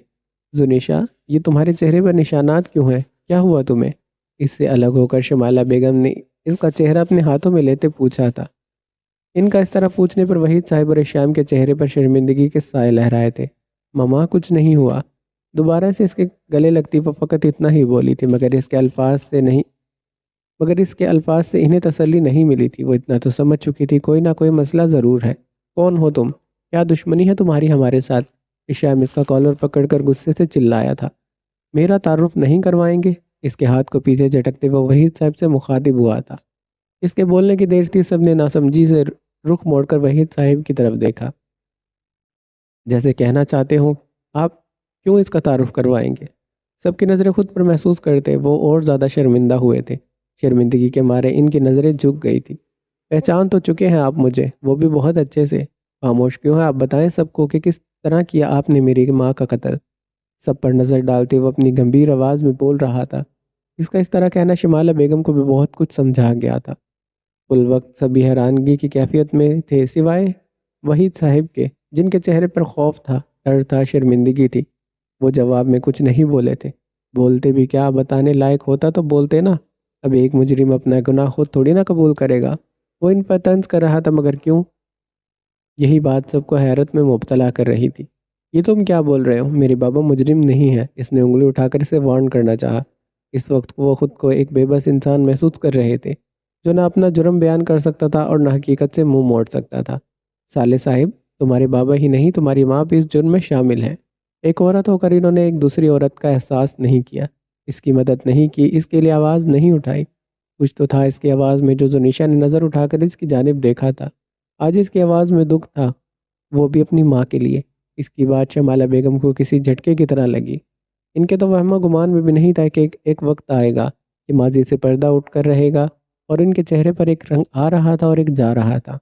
S1: زنیشا، یہ تمہارے چہرے پر نشانات کیوں ہیں؟ کیا ہوا تمہیں؟ اس سے الگ ہو کر شمائلہ بیگم نے اس کا چہرہ اپنے ہاتھوں میں لیتے پوچھا تھا۔ ان کا اس طرح پوچھنے پر وحید صاحب اور شام کے چہرے پر شرمندگی کے سائے لہرائے تھے۔ ماما، کچھ نہیں ہوا۔ دوبارہ سے اس کے گلے لگتی وہ فقط اتنا ہی بولی تھی، مگر اس کے الفاظ سے انہیں تسلی نہیں ملی تھی۔ وہ اتنا تو سمجھ چکی تھی کوئی نہ کوئی مسئلہ ضرور ہے۔ کون ہو تم؟ کیا دشمنی ہے تمہاری ہمارے ساتھ؟ شام اس کا کالر پکڑ کر غصے سے چلایا تھا۔ میرا تعارف نہیں کروائیں گے؟ اس کے ہاتھ کو پیچھے جھٹکتے وہ وحید صاحب سے مخاطب ہوا تھا۔ اس کے بولنے کی دیر تھی، سب نے ناسمجھی سے رخ موڑ کر وحید صاحب کی طرف دیکھا، جیسے کہنا چاہتے ہوں آپ کیوں اس کا تعارف کروائیں گے؟ سب کی نظریں خود پر محسوس کرتے وہ اور زیادہ شرمندہ ہوئے تھے۔ شرمندگی کے مارے ان کی نظریں جھک گئی تھی۔ پہچان تو چکے ہیں آپ مجھے، وہ بھی بہت اچھے سے۔ خاموش کیوں ہیں آپ؟ بتائیں سب کو کہ کس طرح کیا آپ نے میری ماں کا قتل۔ سب پر نظر ڈالتے وہ اپنی گمبھیر آواز میں بول رہا تھا۔ اس کا اس طرح کہنا شمائلہ بیگم کو بھی بہت کچھ سمجھا گیا تھا۔ کل وقت سبھی حیرانگی کی کیفیت میں تھے سوائے وحید صاحب کے، جن کے چہرے پر خوف تھا، ڈر تھا، شرمندگی تھی۔ وہ جواب میں کچھ نہیں بولے تھے۔ بولتے بھی کیا، بتانے لائق ہوتا تو بولتے نا۔ اب ایک مجرم اپنا گناہ خود تھوڑی نہ قبول کرے گا۔ وہ ان پر طنز کر رہا تھا، مگر کیوں؟ یہی بات سب کو حیرت میں مبتلا کر رہی تھی۔ یہ تم کیا بول رہے ہو؟ میرے بابا مجرم نہیں ہے۔ اس نے انگلی اٹھا کر اسے وارن کرنا چاہا۔ اس وقت وہ خود کو ایک بے بس انسان محسوس کر رہے تھے، جو نہ اپنا جرم بیان کر سکتا تھا اور نہ حقیقت سے منہ موڑ سکتا تھا۔ سالے صاحب، تمہارے بابا ہی نہیں تمہاری ماں بھی اس جرم میں شامل ہے۔ ایک عورت ہو کر انہوں نے ایک دوسری عورت کا احساس نہیں کیا، اس کی مدد نہیں کی، اس کے لیے آواز نہیں اٹھائی۔ کچھ تو تھا اس کی آواز میں جو زنیشا نے نظر اٹھا کر اس کی جانب دیکھا تھا۔ آج اس کی آواز میں دکھ تھا، وہ بھی اپنی ماں کے لیے۔ اس کی بات شمائلہ بیگم کو کسی جھٹکے کی طرح لگی۔ ان کے تو وہمہ گمان میں بھی نہیں تھا کہ ایک وقت آئے گا کہ ماضی سے پردہ اٹھ کر رہے گا، اور ان کے چہرے پر ایک رنگ آ رہا تھا اور ایک جا رہا تھا۔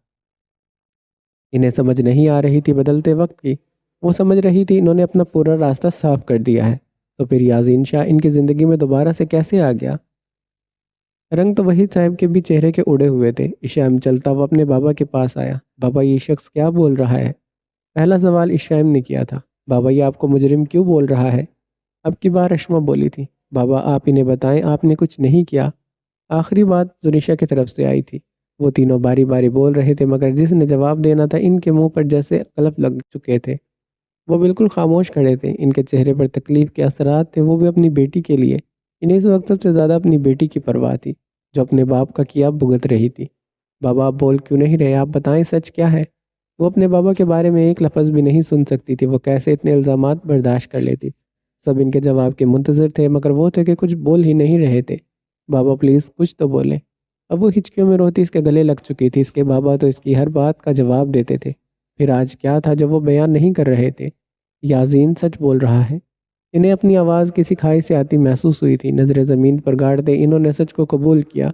S1: انہیں سمجھ نہیں آ رہی تھی بدلتے وقت کی۔ وہ سمجھ رہی تھی انہوں نے اپنا پورا راستہ صاف کر دیا ہے، تو پھر یاسین شاہ ان کی زندگی میں دوبارہ سے کیسے آ گیا؟ رنگ تو وحید صاحب کے بھی چہرے کے اڑے ہوئے تھے۔ اشام چلتا وہ اپنے بابا کے پاس آیا۔ بابا، یہ شخص کیا بول رہا ہے؟ پہلا سوال اشام نے کیا تھا۔ بابا، یہ آپ کو مجرم کیوں بول رہا ہے؟ اب کی بار اشما بولی تھی۔ بابا، آپ انہیں بتائیں، آپ نے کچھ نہیں کیا۔ آخری بات زنیشا کی طرف سے آئی تھی۔ وہ تینوں باری باری بول رہے تھے، مگر جس نے جواب دینا تھا ان کے منہ پر جیسے قلف لگ چکے تھے۔ وہ بالکل خاموش کھڑے تھے، ان کے چہرے پر تکلیف کے اثرات تھے، وہ بھی اپنی بیٹی کے لیے۔ انہیں اس وقت سب سے زیادہ اپنی بیٹی کی پرواہ تھی، جو اپنے باپ کا کیا بھگت رہی تھی۔ بابا، آپ بول کیوں نہیں رہے؟ آپ بتائیں سچ کیا ہے؟ وہ اپنے بابا کے بارے میں ایک لفظ بھی نہیں سن سکتی تھی، وہ کیسے اتنے الزامات برداشت کر لیتی۔ سب ان کے جواب کے منتظر تھے، مگر وہ تھے کہ کچھ بول ہی نہیں رہے تھے۔ بابا پلیز کچھ تو بولیں۔ اب وہ ہچکیوں میں روتی اس کے گلے لگ چکی تھی۔ اس کے بابا تو اس کی ہر بات کا جواب دیتے تھے، پھر آج کیا تھا جو وہ بیان نہیں کر رہے تھے؟ یاسین سچ بول رہا ہے۔ انہیں اپنی آواز کسی کھائی سے آتی محسوس ہوئی تھی۔ نظریں زمین پر گاڑتے انہوں نے سچ کو قبول کیا۔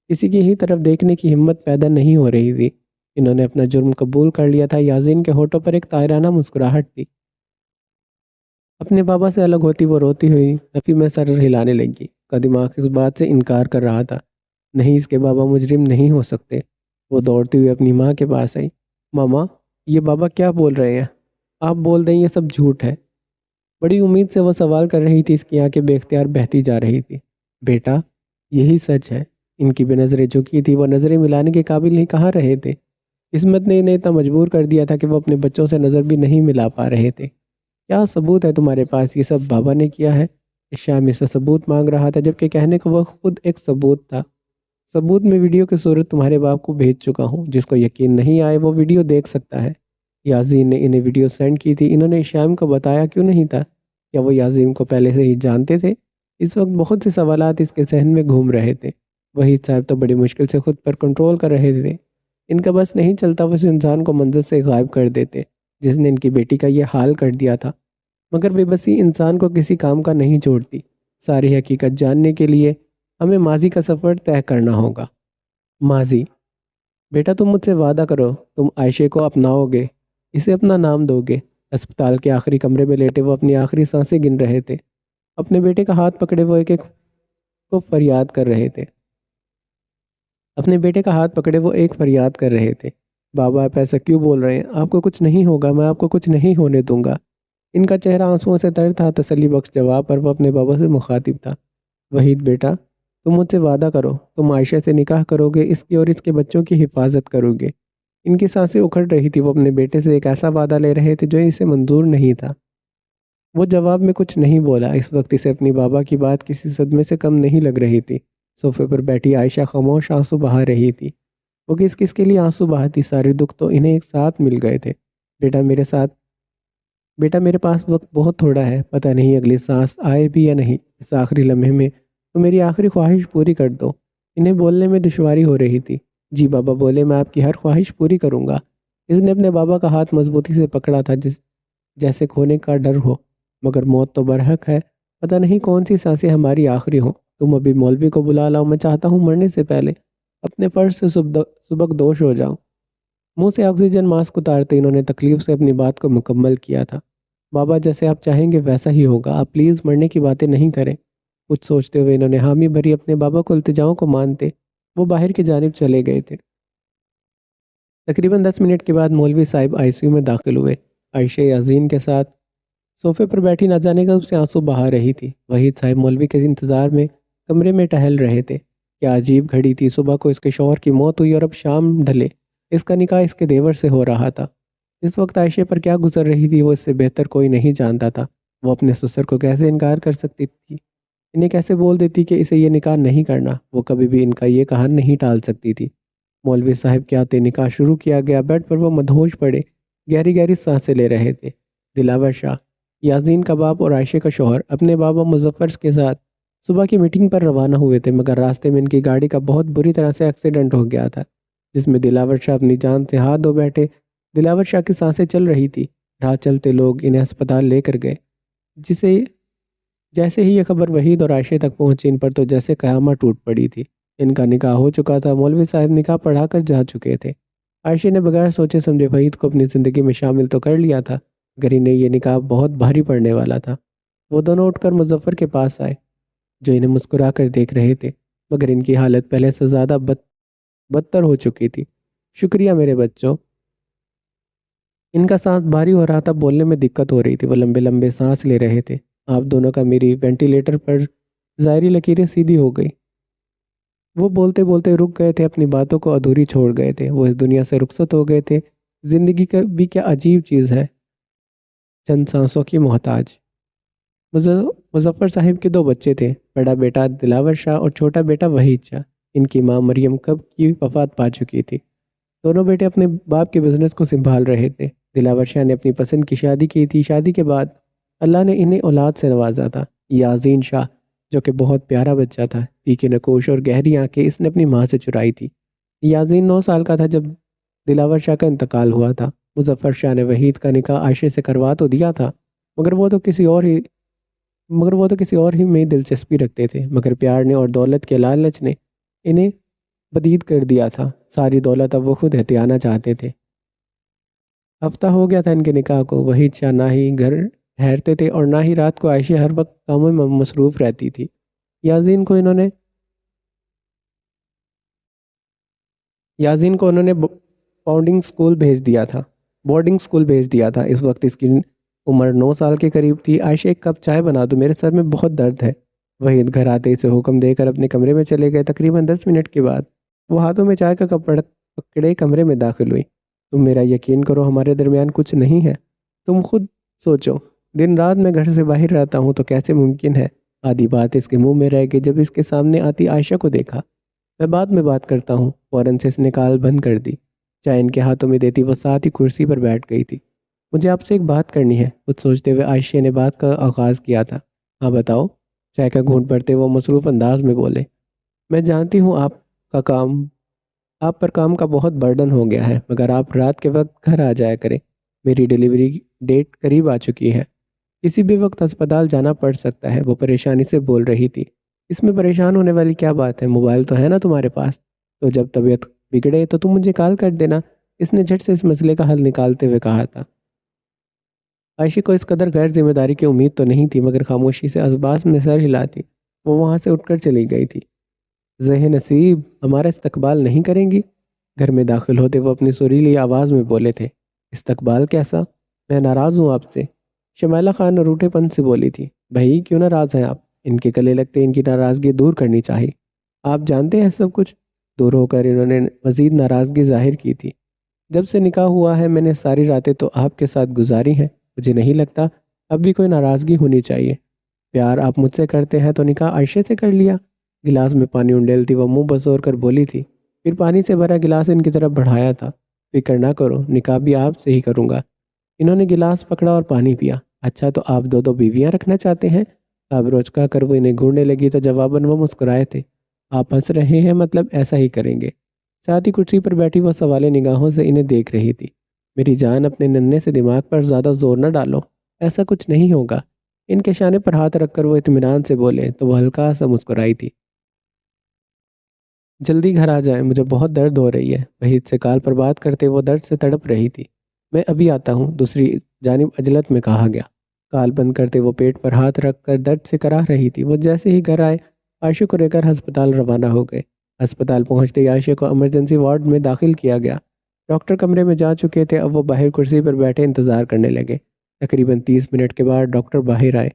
S1: کسی کی ہی طرف دیکھنے کی ہمت پیدا نہیں ہو رہی تھی۔ انہوں نے اپنا جرم قبول کر لیا تھا۔ یاسین کے ہونٹوں پر ایک طائرانہ مسکراہٹ تھی۔ اپنے بابا سے الگ ہوتی وہ روتی ہوئی نفی میں سر ہلانے لگی۔ اس کا دماغ اس بات سے انکار کر رہا تھا، نہیں، اس کے بابا مجرم نہیں ہو سکتے۔ وہ دوڑتی ہوئی اپنی ماں کے پاس آئی۔ ماما، یہ بابا کیا بول رہے ہیں؟ آپ بول دیں یہ سب جھوٹ ہے۔ بڑی امید سے وہ سوال کر رہی تھی، اس کی آنکھیں بے اختیار بہتی جا رہی تھی۔ بیٹا، یہی سچ ہے۔ ان کی بھی نظریں جھکی تھی، وہ نظریں ملانے کے قابل نہیں کہاں رہے تھے۔ قسمت نے انہیں اتنا مجبور کر دیا تھا کہ وہ اپنے بچوں سے نظر بھی نہیں ملا پا رہے تھے۔ کیا ثبوت ہے تمہارے پاس یہ سب بابا نے کیا ہے؟ شام سے ثبوت مانگ رہا تھا، جبکہ کہنے کو وہ خود ایک ثبوت تھا۔ ثبوت میں ویڈیو کی صورت تمہارے باپ کو بھیج چکا ہوں، جس کو یقین نہیں آئے وہ ویڈیو دیکھ سکتا ہے۔ یاسین نے انہیں ویڈیو سینڈ کی تھی۔ انہوں نے شام کو بتایا کیوں نہیں تھا؟ کیا وہ یاسین کو پہلے سے ہی جانتے تھے؟ اس وقت بہت سے سوالات اس کے ذہن میں گھوم رہے تھے۔ وحید صاحب تو بڑی مشکل سے خود پر کنٹرول کر رہے تھے۔ ان کا بس نہیں چلتا وہ اس انسان کو منظر سے غائب کر دیتے جس نے ان کی بیٹی کا یہ حال کر دیا تھا، مگر بے بسی انسان کو کسی کام کا نہیں چھوڑتی۔ ساری حقیقت جاننے کے لیے ہمیں ماضی کا سفر طے کرنا ہوگا۔ ماضی؟ بیٹا، تم مجھ سے وعدہ کرو، تم عائشہ کو اپناؤ گے، اسے اپنا نام دو گے۔ اسپتال کے آخری کمرے میں لیٹے وہ اپنی آخری سانسیں گن رہے تھے۔ اپنے بیٹے کا ہاتھ پکڑے وہ ایک ایک کو فریاد کر رہے تھے۔ اپنے بیٹے کا ہاتھ پکڑے وہ ایک فریاد کر رہے تھے۔ بابا آپ ایسا کیوں بول رہے ہیں؟ آپ کو کچھ نہیں ہوگا، میں آپ کو کچھ نہیں ہونے دوں گا۔ ان کا چہرہ آنسوؤں سے تر تھا۔ تسلی بخش جواب پر وہ اپنے بابا سے مخاطب تھا۔ وحید بیٹا، تم مجھ سے وعدہ کرو، تم عائشہ سے نکاح کرو گے، اس کی اور اس کے بچوں کی حفاظت کرو گے۔ ان کی سانسیں اکھڑ رہی تھی، وہ اپنے بیٹے سے ایک ایسا وعدہ لے رہے تھے جو اسے منظور نہیں تھا۔ وہ جواب میں کچھ نہیں بولا۔ اس وقت اسے اپنی بابا کی بات کسی صدمے سے کم نہیں لگ رہی تھی۔ صوفے پر بیٹھی عائشہ خاموش آنسو بہا رہی تھی۔ وہ کس کس کے لیے آنسو بہاتی؟ سارے دکھ تو انہیں ایک ساتھ مل گئے تھے۔ بیٹا میرے پاس وقت بہت تھوڑا ہے، پتہ نہیں اگلی سانس آئے بھی یا نہیں۔ اس آخری لمحے میں تو میری آخری خواہش پوری کر دو۔ انہیں بولنے میں دشواری ہو رہی تھی۔ جی بابا بولے، میں آپ کی ہر خواہش پوری کروں گا۔ اس نے اپنے بابا کا ہاتھ مضبوطی سے پکڑا تھا، جیسے کھونے کا ڈر ہو۔ مگر موت تو برحق ہے، پتہ نہیں کون سی سانسیں ہماری آخری ہوں۔ تم ابھی مولوی کو بلا لاؤ، میں چاہتا ہوں مرنے سے پہلے اپنے فرض سے سبکدوش ہو جاؤں۔ منہ سے آکسیجن ماسک اتارتے انہوں نے تکلیف سے اپنی بات کو مکمل کیا تھا۔ بابا جیسے آپ چاہیں گے ویسا ہی ہوگا، آپ پلیز مرنے کی باتیں نہیں کریں۔ کچھ سوچتے ہوئے انہوں نے حامی بھری اپنے بابا کو التجاؤں کو مانتے وہ باہر کی جانب چلے گئے تھے۔ تقریباً 10 منٹ کے بعد مولوی صاحب آئی سی یو میں داخل ہوئے، عائشہ یاسین کے ساتھ۔ صوفے پر بیٹھی نہ جانے کب سے آنسو بہا رہی تھی۔ وحید صاحب مولوی کے انتظار میں کمرے میں ٹہل رہے تھے۔ کیا عجیب گھڑی تھی، صبح کو اس کے شوہر کی موت ہوئی اور اب شام ڈھلے اس کا نکاح اس کے دیور سے ہو رہا تھا۔ اس وقت عائشہ پر کیا گزر رہی تھی وہ اس سے بہتر کوئی نہیں جانتا تھا۔ وہ اپنے سسر کو کیسے انکار کر سکتی تھی؟ انہیں کیسے بول دیتی کہ اسے یہ نکاح نہیں کرنا؟ وہ کبھی بھی ان کا یہ کہا نہیں ٹال سکتی تھی۔ مولوی صاحب کے آتے نکاح شروع کیا گیا۔ بیڈ پر وہ مدہوش پڑے گہری گہری سانسیں لے رہے تھے۔ دلاور شاہ، یاسین کا باپ اور عائشہ کا شوہر اپنے بابا مظفر کے ساتھ صبح کی میٹنگ پر روانہ ہوئے تھے، مگر راستے میں ان کی گاڑی کا بہت بری طرح سے ایکسیڈنٹ ہو گیا تھا، جس میں دلاور شاہ اپنی جان سے ہاتھ دھو بیٹھے۔ دلاور شاہ کی سانسیں چل رہی تھی۔ راہ چلتے لوگ انہیں ہسپتال لے کر گئے۔ جیسے ہی یہ خبر وحید اور عائشہ تک پہنچی، ان پر تو جیسے قیامت ٹوٹ پڑی تھی۔ ان کا نکاح ہو چکا تھا، مولوی صاحب نکاح پڑھا کر جا چکے تھے۔ عائشہ نے بغیر سوچے سمجھے وحید کو اپنی زندگی میں شامل تو کر لیا تھا، مگر انہیں یہ نکاح بہت بھاری پڑنے والا تھا۔ وہ دونوں اٹھ کر مظفر کے پاس آئے، جو انہیں مسکرا کر دیکھ رہے تھے، مگر ان کی حالت پہلے سے زیادہ بدتر ہو چکی تھی۔ شکریہ میرے بچوں۔ ان کا سانس بھاری ہو رہا تھا، بولنے میں دقت ہو رہی تھی، وہ لمبے لمبے سانس لے رہے تھے۔ آپ دونوں کا میری وینٹیلیٹر پر ظاہری لکیریں سیدھی ہو گئی۔ وہ بولتے بولتے رک گئے تھے، اپنی باتوں کو ادھوری چھوڑ گئے تھے۔ وہ اس دنیا سے رخصت ہو گئے تھے۔ زندگی کا بھی کیا عجیب چیز ہے، چند سانسوں کی محتاج۔ مظفر صاحب کے 2 بچے تھے، بڑا بیٹا دلاور شاہ اور چھوٹا بیٹا وحید شاہ۔ ان کی ماں مریم کب کی وفات پا چکی تھی۔ دونوں بیٹے اپنے باپ کے بزنس کو سنبھال رہے تھے۔ دلاور شاہ نے اپنی پسند کی شادی کی تھی۔ شادی کے بعد اللہ نے انہیں اولاد سے نوازا تھا، یاسین شاہ، جو کہ بہت پیارا بچہ تھا۔ تیکھی نکوش اور گہری آنکھیں اس نے اپنی ماں سے چرائی تھی۔ یاسین 9 سال کا تھا جب دلاور شاہ کا انتقال ہوا تھا۔ مظفر شاہ نے وحید کا نکاح عائشہ سے کروا تو دیا تھا، مگر وہ تو کسی اور ہی میں دلچسپی رکھتے تھے، مگر پیار نے اور دولت کے لالچ نے انہیں بدید کر دیا تھا۔ ساری دولت اب وہ خود ہتھیانا چاہتے تھے۔ ہفتہ ہو گیا تھا ان کے نکاح کو۔ وحید شاہ نہ ہی گھر ٹھہرتے تھے اور نہ ہی رات کو عائشہ ہر وقت کاموں میں مصروف رہتی تھی۔ یاسین کو انہوں نے بورڈنگ سکول بھیج دیا تھا۔ اس وقت اس کی عمر 9 سال کے قریب تھی۔ عائشہ ایک کپ چائے بنا دو، میرے سر میں بہت درد ہے۔ وحید گھر آتے اسے حکم دے کر اپنے کمرے میں چلے گئے۔ تقریباً 10 منٹ کے بعد وہ ہاتھوں میں چائے کا کپ پکڑے کمرے میں داخل ہوئی۔ تم میرا یقین کرو، ہمارے درمیان کچھ نہیں ہے۔ تم خود سوچو، دن رات میں گھر سے باہر رہتا ہوں تو کیسے ممکن ہے؟ آدھی بات اس کے منہ میں رہ گئی جب اس کے سامنے آتی عائشہ کو دیکھا۔ میں بعد میں بات کرتا ہوں، فوراً سے اس نے کال بند کر دی۔ چائے ان کے ہاتھوں میں دیتی وہ ساتھ ہی کرسی پر بیٹھ گئی تھی۔ مجھے آپ سے ایک بات کرنی ہے، کچھ سوچتے ہوئے عائشہ نے بات کا آغاز کیا تھا۔ ہاں بتاؤ، چائے کا گھونٹ بھرتے وہ مصروف انداز میں بولے۔ میں جانتی ہوں آپ پر کام کا بہت برڈن ہو گیا ہے، مگر آپ رات کے وقت گھر آ جایا کریں۔ میری ڈیلیوری ڈیٹ قریب آ چکی ہے، کسی بھی وقت ہسپتال جانا پڑ سکتا ہے۔ وہ پریشانی سے بول رہی تھی۔ اس میں پریشان ہونے والی کیا بات ہے؟ موبائل تو ہے نا تمہارے پاس، تو جب طبیعت بگڑے تو تم مجھے کال کر دینا۔ اس نے جھٹ سے اس مسئلے کا حل نکالتے ہوئے کہا تھا۔ عائشہ کو اس قدر غیر ذمہ داری کی امید تو نہیں تھی، مگر خاموشی سے اسباس میں سر ہلاتی وہ وہاں سے اٹھ کر چلی گئی تھی۔ ذہن نصیب ہمارا استقبال نہیں کریں گی؟ گھر میں داخل ہوتے وہ اپنی سریلی آواز میں بولے تھے، استقبال کیسا؟ میں ناراض ہوں آپ سے۔ شمائلہ خان روٹے پن سے بولی تھی، بھائی کیوں ناراض ہیں آپ؟ ان کے گلے لگتے ان کی ناراضگی دور کرنی چاہیے۔ آپ جانتے ہیں سب کچھ؟ دور ہو کر انہوں نے مزید ناراضگی ظاہر کی تھی۔ جب سے نکاح ہوا ہے میں نے ساری راتیں تو آپ کے ساتھ گزاری ہیں، مجھے نہیں لگتا اب بھی کوئی ناراضگی ہونی چاہیے۔ پیار آپ مجھ سے کرتے ہیں تو نکاح عائشہ سے کر لیا۔ گلاس میں پانی انڈیلتی وہ منہ بسور کر بولی تھی، پھر پانی سے بھرا گلاس ان کی طرف بڑھایا تھا۔ فکر نہ کرو، نکاح بھی آپ سے ہی کروں گا۔ انہوں نے گلاس پکڑا اور پانی پیا۔ اچھا تو آپ دو بیویاں رکھنا چاہتے ہیں؟ اب روچکا کر وہ انہیں گھورنے لگی تو جواباً وہ مسکرائے تھے، آپ ہنس رہے ہیں، مطلب ایسا ہی کریں گے؟ ساتھ ہی کرسی پر بیٹھی وہ سوالے نگاہوں سے انہیں دیکھ رہی تھی۔ میری جان اپنے ننھے سے دماغ پر زیادہ زور نہ ڈالو، ایسا کچھ نہیں ہوگا۔ ان کے شانے پر ہاتھ رکھ کر وہ اطمینان سے بولے تو وہ ہلکا سا مسکرائی تھی۔ جلدی گھر آ جائیں، مجھے بہت درد ہو رہی ہے۔ وحید سے کال پر بات کرتے وہ درد سے تڑپ رہی تھی۔ میں ابھی آتا ہوں، دوسری جانب اجلت میں کہا گیا۔ کال بند کرتے وہ پیٹ پر ہاتھ رکھ کر درد سے کراہ رہی تھی۔ وہ جیسے ہی گھر آئے عائشہ کو لے کر ہسپتال روانہ ہو گئے۔ ہسپتال پہنچتے ہی عائشہ کو ایمرجنسی وارڈ میں داخل کیا گیا۔ ڈاکٹر کمرے میں جا چکے تھے، اب وہ باہر کرسی پر بیٹھے انتظار کرنے لگے۔ تقریباً 30 منٹ کے بعد ڈاکٹر باہر آئے۔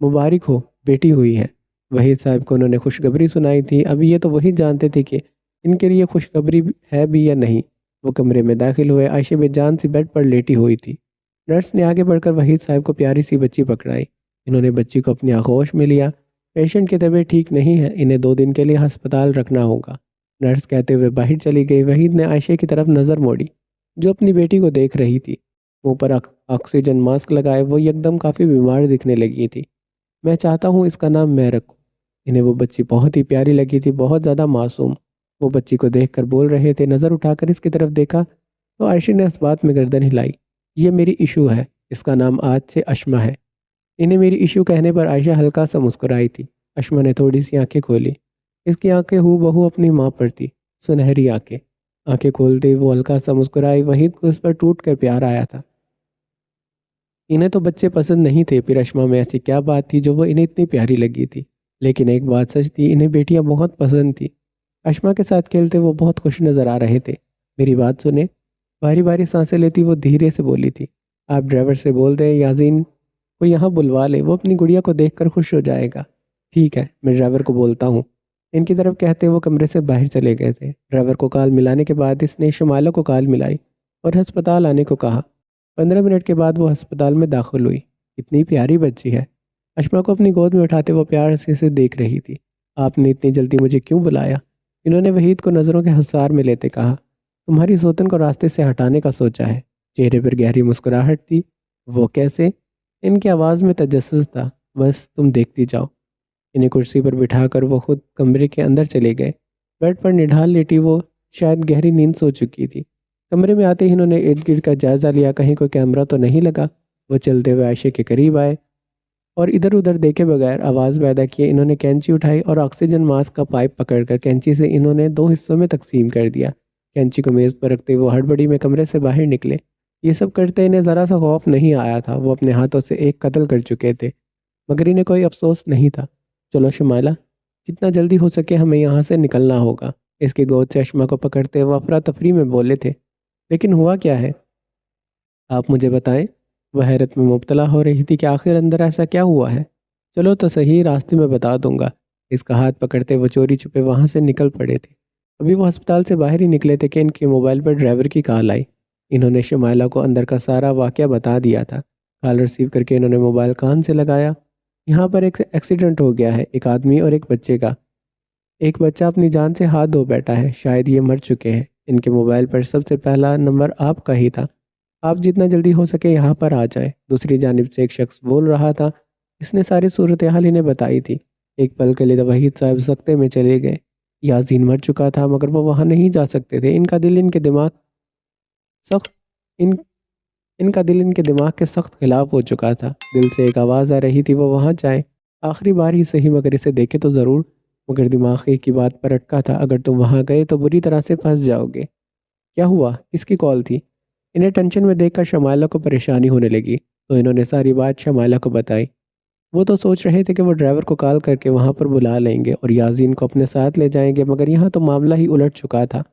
S1: مبارک ہو، بیٹی ہوئی ہے۔ وحید صاحب کو انہوں نے خوشخبری سنائی تھی۔ اب یہ تو وہی جانتے تھے کہ ان کے لیے خوشخبری ہے بھی یا نہیں۔ وہ کمرے میں داخل ہوئے، عائشہ بے جان سی بیڈ پر لیٹی ہوئی تھی۔ نرس نے آگے بڑھ کر وحید صاحب کو پیاری سی بچی پکڑائی۔ انہوں نے بچی کو اپنی آغوش میں لیا۔ پیشنٹ کی طبیعت ٹھیک نہیں ہے، انہیں 2 دن کے لیے ہسپتال رکھنا ہوگا، نرس کہتے ہوئے باہر چلی گئی۔ وحید نے عائشہ کی طرف نظر موڑی جو اپنی بیٹی کو دیکھ رہی تھی۔ منہ پر آکسیجن ماسک لگائے وہ یکدم کافی بیمار دکھنے لگی تھی۔ میں چاہتا ہوں اس کا نام میں رکھوں۔ انہیں وہ بچی بہت ہی پیاری لگی تھی، بہت زیادہ معصوم۔ وہ بچی کو دیکھ کر بول رہے تھے۔ نظر اٹھا کر اس کی طرف دیکھا تو عائشہ نے اس بات میں گردن ہلائی، یہ میری ایشو ہے، اس کا نام آج سے اشما ہے۔ انہیں میری ایشو کہنے پر عائشہ ہلکا سا مسکرائی تھی۔ اشما نے تھوڑی سی آنکھیں کھولی۔ اس کی آنکھیں ہو بہو اپنی ماں پر تھی، سنہری آنکھیں۔ آنکھیں کھولتے ہی وہ ہلکا سا مسکرائی۔ وحید کو اس پر ٹوٹ کر پیار آیا تھا۔ انہیں تو بچے پسند نہیں تھے، پھر اشما میں ایسی کیا بات تھی جو وہ انہیں اتنی پیاری لگی تھی؟ لیکن ایک بات سچ تھی، انہیں بیٹیاں بہت پسند تھی۔ اشما کے ساتھ کھیلتے وہ بہت خوش نظر آ رہے تھے۔ میری بات سنیں، باری باری سانسیں لیتی وہ دھیرے سے بولی تھی۔ آپ ڈرائیور سے بول دیں یاسین کو یہاں بلوا لے، وہ اپنی گڑیا کو دیکھ کر خوش ہو جائے گا۔ ٹھیک ہے، میں ڈرائیور کو بولتا ہوں۔ ان کی طرف کہتے وہ کمرے سے باہر چلے گئے تھے۔ ڈرائیور کو کال ملانے کے بعد اس نے شمائلہ کو کال ملائی اور ہسپتال آنے کو کہا۔ 15 منٹ کے بعد وہ ہسپتال میں داخل ہوئی۔ اتنی پیاری بچی ہے، اشما کو اپنی گود میں اٹھاتے وہ پیار سے دیکھ رہی تھی۔ آپ نے اتنی جلدی مجھے کیوں بلایا؟ انہوں نے وحید کو نظروں کے حصار میں لیتے کہا، تمہاری سوتن کو راستے سے ہٹانے کا سوچا ہے۔ چہرے پر گہری مسکراہٹ تھی۔ وہ کیسے؟ ان کی آواز میں تجسس تھا۔ بس تم دیکھتی جاؤ۔ انہیں کرسی پر بٹھا کر وہ خود کمرے کے اندر چلے گئے۔ بیڈ پر نڈھال لیٹی وہ شاید گہری نیند سو چکی تھی۔ کمرے میں آتے ہی انہوں نے ارد گرد کا جائزہ لیا، کہیں کوئی کیمرہ تو نہیں لگا۔ وہ چلتے ہوئے عائشہ کے قریب آئے اور ادھر ادھر دیکھے بغیر آواز پیدا کیے انہوں نے کینچی اٹھائی اور آکسیجن ماسک کا پائپ پکڑ کر کینچی سے انہوں نے 2 حصوں میں تقسیم کر دیا۔ کینچی کو میز پر رکھتے وہ ہڑبڑی میں کمرے سے باہر نکلے۔ یہ سب کرتے انہیں ذرا سا خوف نہیں آیا تھا، وہ اپنے ہاتھوں سے ایک قتل کر چکے تھے، مگر انہیں کوئی افسوس نہیں تھا۔ چلو شمائلہ، جتنا جلدی ہو سکے ہمیں یہاں سے نکلنا ہوگا۔ اس کی گود سے اشما کو پکڑتے وہ افراتفری میں بولے تھے، لیکن ہوا کیا ہے؟ آپ مجھے بتائیں۔ وہ حیرت میں مبتلا ہو رہی تھی کہ آخر اندر ایسا کیا ہوا ہے؟ چلو تو صحیح، راستے میں بتا دوں گا۔ اس کا ہاتھ پکڑتے وہ چوری چھپے وہاں سے نکل پڑے تھے۔ ابھی وہ ہسپتال سے باہر ہی نکلے تھے کہ ان کے موبائل پر ڈرائیور کی کال آئی۔ انہوں نے شمائلہ کو اندر کا سارا واقعہ بتا دیا تھا۔ کال ریسیو کر کے انہوں نے موبائل کان سے لگایا۔ یہاں پر ایک ایکسیڈنٹ ہو گیا ہے، ایک آدمی اور ایک بچے کا۔ ایک بچہ اپنی جان سے ہاتھ دھو بیٹھا ہے، شاید یہ مر چکے ہیں۔ ان کے موبائل پر سب سے پہلا نمبر آپ کا ہی تھا۔ آپ جتنا جلدی ہو سکے یہاں پر آ جائیں۔ دوسری جانب سے ایک شخص بول رہا تھا، اس نے ساری صورتحال انہیں بتائی تھی۔ ایک پل کے لیے وحید صاحب سکتے میں چلے گئے۔ یاسین مر چکا تھا مگر وہ وہاں نہیں جا سکتے تھے۔ ان کا دل ان کے دماغ کے سخت خلاف ہو چکا تھا۔ دل سے ایک آواز آ رہی تھی وہ وہاں جائیں، آخری بار ہی صحیح، مگر اسے دیکھے تو ضرور۔ مگر دماغ ایک کی بات پر اٹکا تھا، اگر تم وہاں گئے تو بری طرح سے پھنس جاؤ گے۔ کیا ہوا؟ کس کی کال تھی؟ انہیں ٹینشن میں دیکھ کر شمائلہ کو پریشانی ہونے لگی تو انہوں نے ساری بات شمائلہ کو بتائی۔ وہ تو سوچ رہے تھے کہ وہ ڈرائیور کو کال کر کے وہاں پر بلا لیں گے اور یاسین کو اپنے ساتھ لے جائیں گے، مگر یہاں تو معاملہ ہی الٹ چکا تھا۔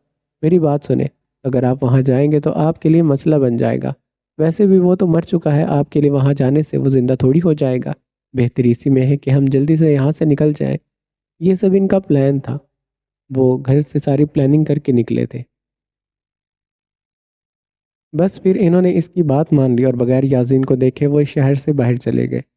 S1: میری بات سنیں، اگر آپ وہاں جائیں گے تو آپ کے لیے مسئلہ بن جائے گا۔ ویسے بھی وہ تو مر چکا ہے، آپ کے لیے وہاں جانے سے وہ زندہ تھوڑی ہو جائے گا۔ بہتر اسی میں ہے کہ ہم جلدی سے یہاں سے نکل جائیں۔ یہ سب ان کا پلان تھا۔ وہ گھر سے ساری پلاننگ کر کے نکلے تھے۔ بس پھر انہوں نے اس کی بات مان لی اور بغیر یاسین کو دیکھے وہ شہر سے باہر چلے گئے۔